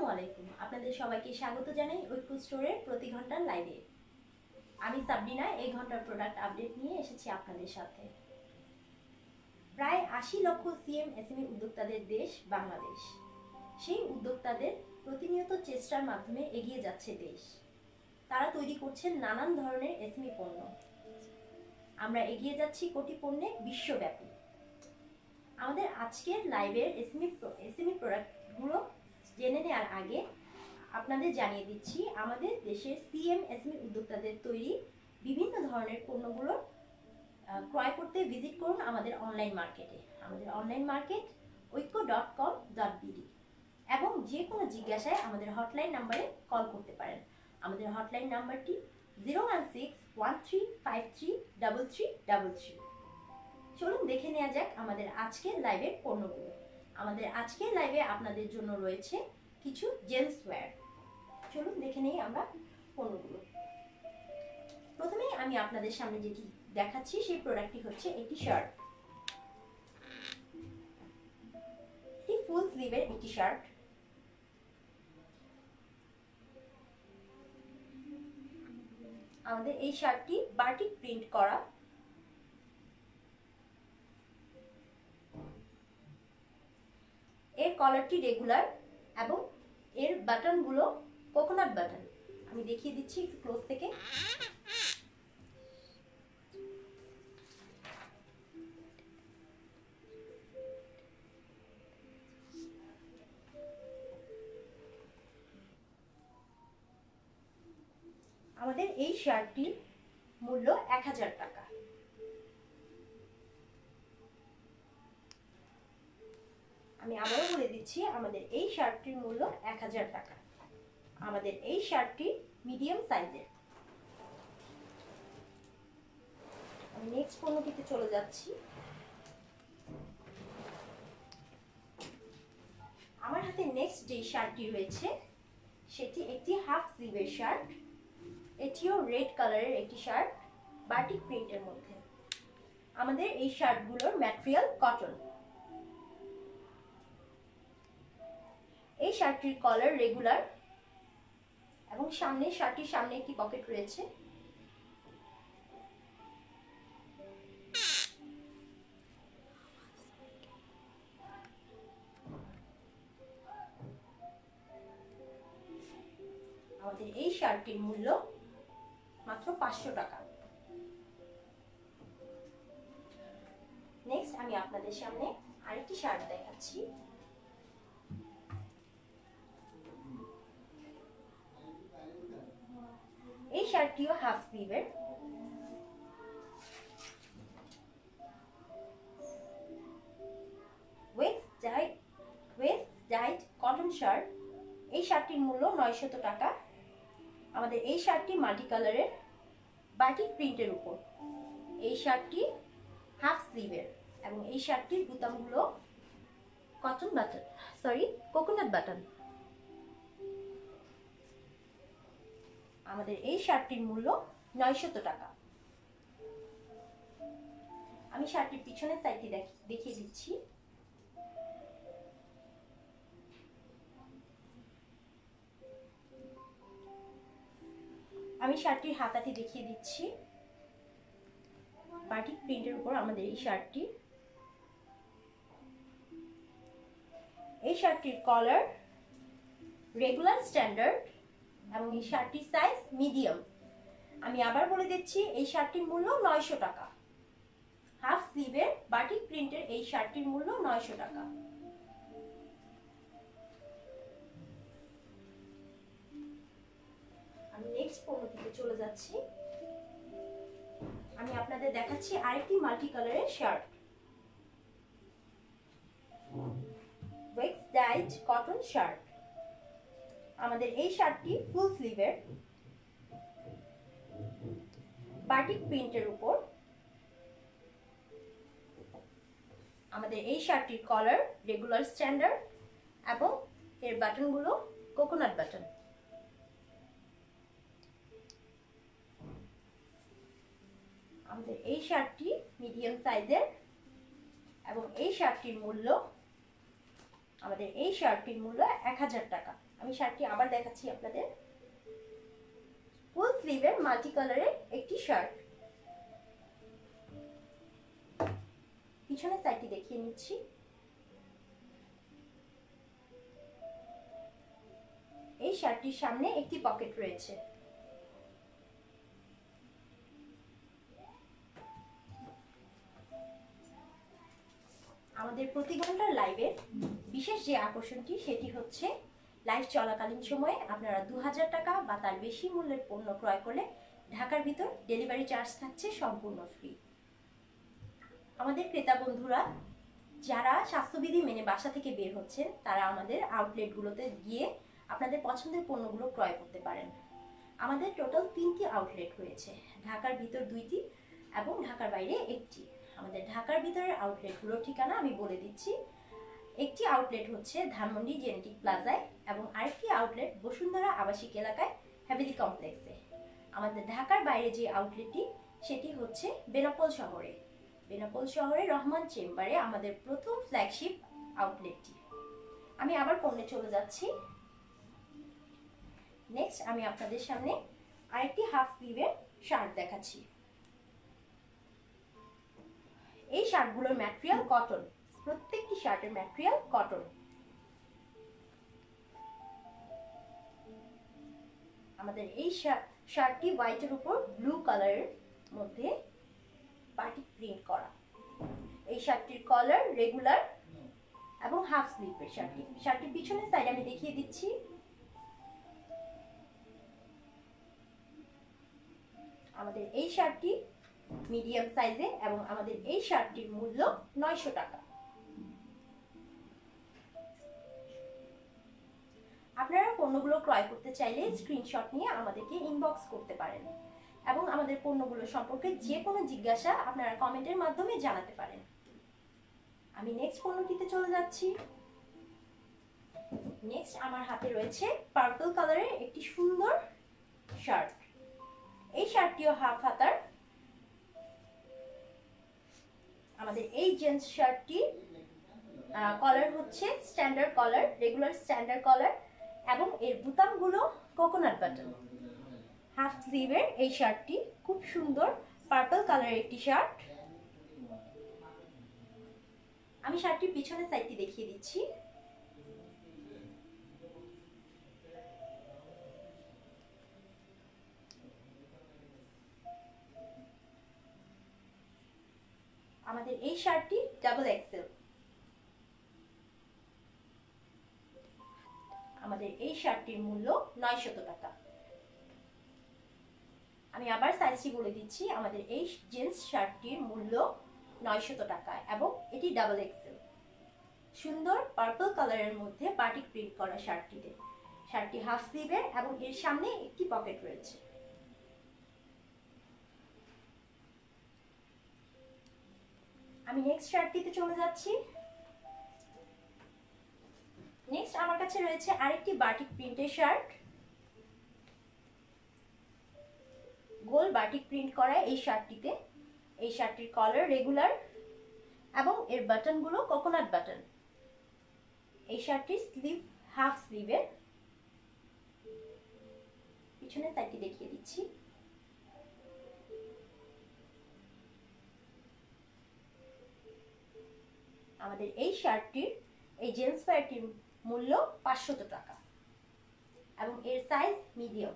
আসসালামু আলাইকুম। আপনাদের সবাইকে স্বাগত জানাই ঐক্য স্টোরের প্রতি ঘন্টার লাইভে। আমি সাবরিনা এই ঘন্টার প্রোডাক্ট আপডেট নিয়ে এসেছি আপনাদের সাথে। প্রায় ৮০ লক্ষ সিএম এসএমই উদ্যোক্তাদের দেশ বাংলাদেশ। সেই উদ্যোক্তাদের প্রতিনিয়ত চেষ্টার মাধ্যমে এগিয়ে যাচ্ছে দেশ। তারা তৈরি করছেন নানান ধরনের এসএমই পণ্য। আমরা এগিয়ে যাচ্ছি কোটি পণ্যে বিশ্বব্যাপী। আমাদের আজকের লাইভের এসএমই প্রোডাক্টগুলো জেনে নেওয়ার আগে আপনাদের জানিয়ে দিচ্ছি আমাদের দেশের সিএমএসএমই উদ্যোক্তাদের তৈরি বিভিন্ন ধরনের পণ্যগুলো ক্রয় করতে ভিজিট করুন আমাদের অনলাইন মার্কেটে। আমাদের অনলাইন মার্কেট oikko.com.bd এবং যে কোনো জিজ্ঞাসায় আমাদের হটলাইন নাম্বারে কল করতে পারেন। আমাদের হটলাইন নাম্বারটি 01613533333। চলুন দেখে নেওয়া যাক আমাদের আজকের লাইভের পণ্যগুলো। আমাদের আজকের লাইভে আপনাদের জন্য রয়েছে কিছু জেন্টস ওয়্যার। চলুন দেখে নেই আমরা পণ্যগুলো। প্রথমেই আমি আপনাদের সামনে যেটি দেখাচ্ছি সেই প্রোডাক্টটি হচ্ছে একটি শার্ট। এটি ফুল স্লিভের একটি শার্ট। আমাদের এই শার্টটি বাটিক প্রিন্ট করা। এর কলারটি রেগুলার এবং এর বাটনগুলো কোকোনাট বাটন। আমি দেখিয়ে দিচ্ছি একটু ক্লোজ থেকে। আমাদের এই শার্টটির মূল্য ১০০০ টাকা। আমি আবারও বলে দিচ্ছি আমাদের এই শার্টটির মূল্য ১০০০ টাকা। আমাদের এই শার্টটি মিডিয়াম সাইজের। আমি নেক্সট পণ্যটিতে চলে যাচ্ছি। আমার হাতে নেক্সট যে শার্টটি রয়েছে সেটি একটি হাফ স্লিভের শার্ট। এটিও রেড কালারের একটি শার্ট বাটিক প্রিন্টের মধ্যে। আমাদের এই শার্টগুলোর ম্যাটেরিয়াল কটন। এই শার্টটির কলার রেগুলার এবং শার্টটির সামনে একটি পকেট রয়েছে। আমাদের এই শার্টটির মূল্য মাত্র ৫০০ টাকা। নেক্সট আমি আপনাদের সামনে আরেকটি শার্ট দেখাচ্ছি। এই শার্টটিও হাফ স্লিভের। ওয়েস্ট ডাইট কটন শার্ট। এই শার্টটির মূল্য ৯০০ টাকা। আমাদের এই শার্টটি মাল্টি কালারের বাটিক প্রিন্টের উপর। এই শার্টটি হাফ স্লিভের এবং এই শার্টটির বুতামগুলো কোকোনাট বাটন। আমাদের এই শার্টটির মূল্য ৯০০ টাকা। আমি শার্টটির পিছনের সাইডটি দেখিয়ে দিচ্ছি। আমি শার্টটির হাতাটি দেখিয়ে দিচ্ছি। বাটিক প্রিন্টের উপর আমাদের এই শার্টটি। এই শার্টটির কলার রেগুলার স্ট্যান্ডার্ড এবং এই শার্টটির সাইজ মিডিয়াম। আমি আবার বলে দিচ্ছি এই শার্টটির মূল্য ৯০০ টাকা। হাফ স্লিভের বাটিক প্রিন্টের এই শার্টটির মূল্য ৯০০ টাকা। আমি নেক্সট পণ্যটিতে চলে যাচ্ছি। আমি আপনাদের দেখাচ্ছি আরেকটি মাল্টি কালারের shirt. Wax dyed cotton shirt. আমাদের এই শার্টটি ফুল স্লিভের বাটিক প্রিন্টের উপর। আমাদের এই শার্টটির কলার রেগুলার স্ট্যান্ডার্ড এবং এর বাটনগুলো কোকোনাট বাটন। আমাদের এই শার্টটি মিডিয়াম সাইজের এবং এই শার্টটির মূল্য আমাদের এই শার্টটির মূল্য 1000 টাকা। আমি শার্টটি আবার দেখাচ্ছি আপনাদের। ফুল স্লিভের মাল্টি কালারের একটি শার্ট। পিছনের সাইডটি দেখিয়ে নিচ্ছি। এই শার্টটির সামনে একটি পকেট রয়েছে। আমাদের প্রতি ঘন্টার লাইভের বিশেষ যে আকর্ষণটি সেটি হচ্ছে লাইভ চলাকালীন সময়ে আপনারা 2000 টাকা বা তার বেশি মূল্যের পণ্য ক্রয় করলে ঢাকার ভিতর ডেলিভারি চার্জ থাকছে সম্পূর্ণ ফ্রি। আমাদের ক্রেতা বন্ধুরা যারা স্বাস্থ্যবিধি মেনে বাসা থেকে বের হচ্ছেন তারা আমাদের আউটলেটগুলোতে গিয়ে আপনাদের পছন্দের পণ্যগুলো ক্রয় করতে পারেন। আমাদের টোটাল 3টি আউটলেট রয়েছে, ঢাকার ভিতর 2টি এবং ঢাকার বাইরে 1টি। আমাদের ঢাকার ভিতরের আউটলেটগুলোর ঠিকানা আমি বলে দিচ্ছি। একটি আউটলেট হচ্ছে ধানমন্ডি জেনেটিক প্লাজায় এবং আরেকটি আউটলেট বসুন্ধরা আবাসিক এলাকায় হ্যাভেলি কমপ্লেক্সে। আমাদের ঢাকার বাইরে যে আউটলেটটি সেটি হচ্ছে বেনাপোল শহরে। বেনাপোল শহরে রহমান চেম্বারে আমাদের প্রথম ফ্ল্যাগশিপ আউটলেটটি। আমি আবার পণ্যে চলে যাচ্ছি। নেক্সট আমি আপনাদের সামনে আরেকটি হাফ স্লিভের শার্ট দেখাচ্ছি। এই শার্টগুলোর ম্যাটেরিয়াল কটন, প্রত্যেকটি শার্টের ম্যাটেরিয়াল কটন। আমাদের এই শার্টটি হোয়াইটের উপর ব্লু কালারের মধ্যে বাটিক প্রিন্ট করা। এই শার্টটির কলার রেগুলার এবং হাফ স্লিভের শার্টটির পিছনের সাইড আমি দেখিয়ে দিচ্ছি। আমাদের এই শার্টটি মিডিয়াম সাইজে এবং আমাদের এই শার্টটির মূল্য 900 টাকা। আপনারা পণ্যগুলো ক্রয় করতে চাইলে স্ক্রিনশট নিয়ে আমাদেরকে ইনবক্স করতে পারেন এবং আমাদের পণ্যগুলো সম্পর্কে যে কোনো জিজ্ঞাসা আপনারা কমেন্টের মাধ্যমে জানাতে পারেন। আমি নেক্সট পণ্যটিতে চলে যাচ্ছি। নেক্সট আমার হাতে রয়েছে পার্পল কালারের একটি সুন্দর শার্ট। এই শার্টটিও হাফ হাতার। আমাদের এই জেন্টস শার্টটি কলার হচ্ছে স্ট্যান্ডার্ড কলার, রেগুলার স্ট্যান্ডার্ড কলার এবং এর বুতামগুলো কোকোনাট বাটন। হাফ স্লিভের এই শার্টটি খুব সুন্দর পার্পল কালারের একটি শার্ট। আমি শার্টটির পিছনের সাইডটি দেখিয়ে দিচ্ছি। আমাদের এই শার্টটি ডাবল এক্সেল। আমাদের এই শার্টটির মূল্য 900 টাকা। আমি আবার সাইজটি বলে দিচ্ছি। আমাদের এই জেন্টস শার্টটির মূল্য 900 টাকা এবং এটি ডাবল এক্সেল। সুন্দর পার্পল কালারের মধ্যে বাটিক প্রিন্ট করা শার্টটিতে। শার্টটি হাফ স্লিভের এবং এর সামনে একটি পকেট রয়েছে। আমি নেক্সট শার্টটিতে চলে যাচ্ছি। নেক্সট আমার কাছে রয়েছে আরেকটি বাটিক প্রিন্টের শার্ট। গোল বাটিক প্রিন্ট করা এই শার্টটিতে। এই শার্টটির কলার রেগুলার এবং এর বাটনগুলো কোকোনাট বাটন। এই শার্টটির স্লিভ হাফ স্লিভের। পিছনের সাইডটি দেখিয়ে দিচ্ছি। আমাদের এই শার্টটির এই জেন্টস প্যান্টটির মূল্য 500 টাকা এবং এর সাইজ মিডিয়াম।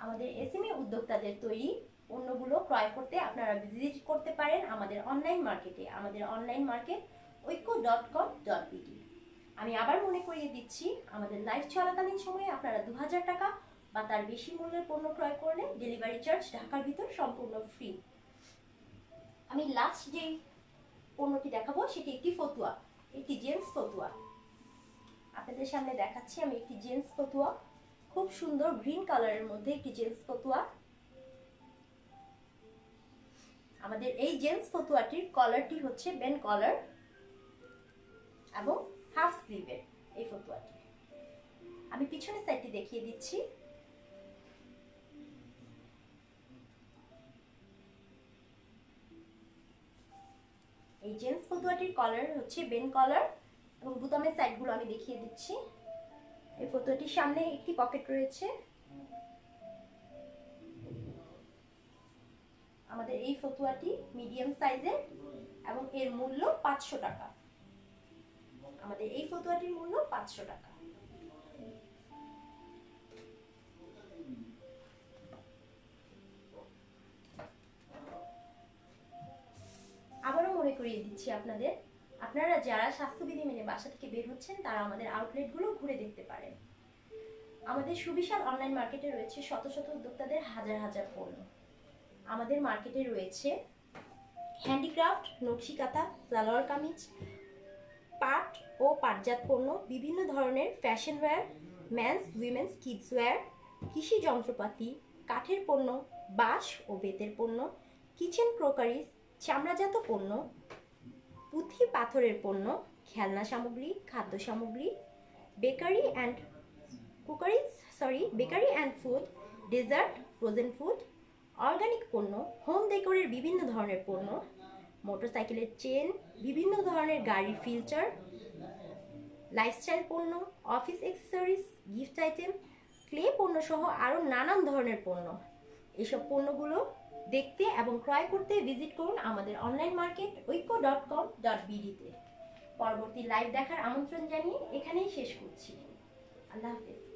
আমাদের এসএমই উদ্যোক্তাদের তৈরি পণ্যগুলো ক্রয় করতে আপনারা ভিজিট করতে পারেন আমাদের অনলাইন মার্কেটে। আমাদের অনলাইন মার্কেট ঐক্য.com.bd। আমি আবার মনে করিয়ে দিচ্ছি, আমাদের লাইভ চলাকালীন সময়ে আপনারা 2000 টাকা বা তার বেশি মূল্যের পণ্য ক্রয় করলে ডেলিভারি চার্জ ঢাকার ভিতর সম্পূর্ণ ফ্রি। আমি লাস্ট যে পণ্যটি দেখাবো সেটি একটি ফতুয়া, একটি জেন্টস ফতুয়া। আপনাদের সামনে দেখাচ্ছি আমি একটি জেন্টস ফতুয়া। খুব সুন্দর গ্রিন কালারের মধ্যে একটি জেন্টস ফতুয়া। আমাদের এই জেন্টস ফতুয়াটির কলারটি হচ্ছে বেন কলার এবং হাফ স্লিভের এই ফতুয়াটি। আমি পিছনের সাইডটি দেখিয়ে দিচ্ছি। এই জেন্টস ফতুয়াটির কলার হচ্ছে বেন কলার এবং বুতামের সাইডগুলো আমি দেখিয়ে দিচ্ছি। এই ফতুয়াটির সামনে একটি পকেট রয়েছে। আমাদের এই ফতুয়াটি মিডিয়াম সাইজের এবং এর মূল্য 500 টাকা। আমাদের এই ফতুয়াটির মূল্য 500 টাকা। আবারও মনে করিয়ে দিচ্ছি আপনারা যারা স্বাস্থ্যবিধি মেনে বাসা থেকে বের হচ্ছেন তারা আমাদের আউটলেটগুলো ঘুরে দেখতে পারেন। আমাদের সুবিশাল অনলাইন মার্কেটে রয়েছে শত শত উদ্যোক্তাদের হাজার হাজার পণ্য। আমাদের মার্কেটে রয়েছে হ্যান্ডিক্রাফট, নকশিকাঁথা, সালোয়ার কামিজ, পাট ও পাটজাত পণ্য, বিভিন্ন ধরনের fashion wear, men's, women's, kids wear, কৃষি যন্ত্রপাতি, কাঠের পণ্য, বাঁশ ও বেতের পণ্য, কিচেন ক্রোকারিজ, চামড়াজাত পণ্য, পুঁথি পাথরের পণ্য, খেলনা সামগ্রী, খাদ্য সামগ্রী, bakery and food, dessert, frozen food, organic পণ্য, হোম ডেকোরের বিভিন্ন ধরনের পণ্য, মোটরসাইকেলের চেন, বিভিন্ন ধরনের গাড়ির ফিল্টার, লাইফস্টাইল পণ্য, office accessories, gift item, clay পণ্য সহ আরও নানান ধরনের পণ্য। এসব পণ্যগুলো দেখতে এবং ক্রয় করতে ভিজিট করুন আমাদের অনলাইন মার্কেট oiko.com.bd তে। পরবর্তী লাইভ দেখার আমন্ত্রণ জানিয়ে এখানেই শেষ করছি। আল্লাহ হাফেজ।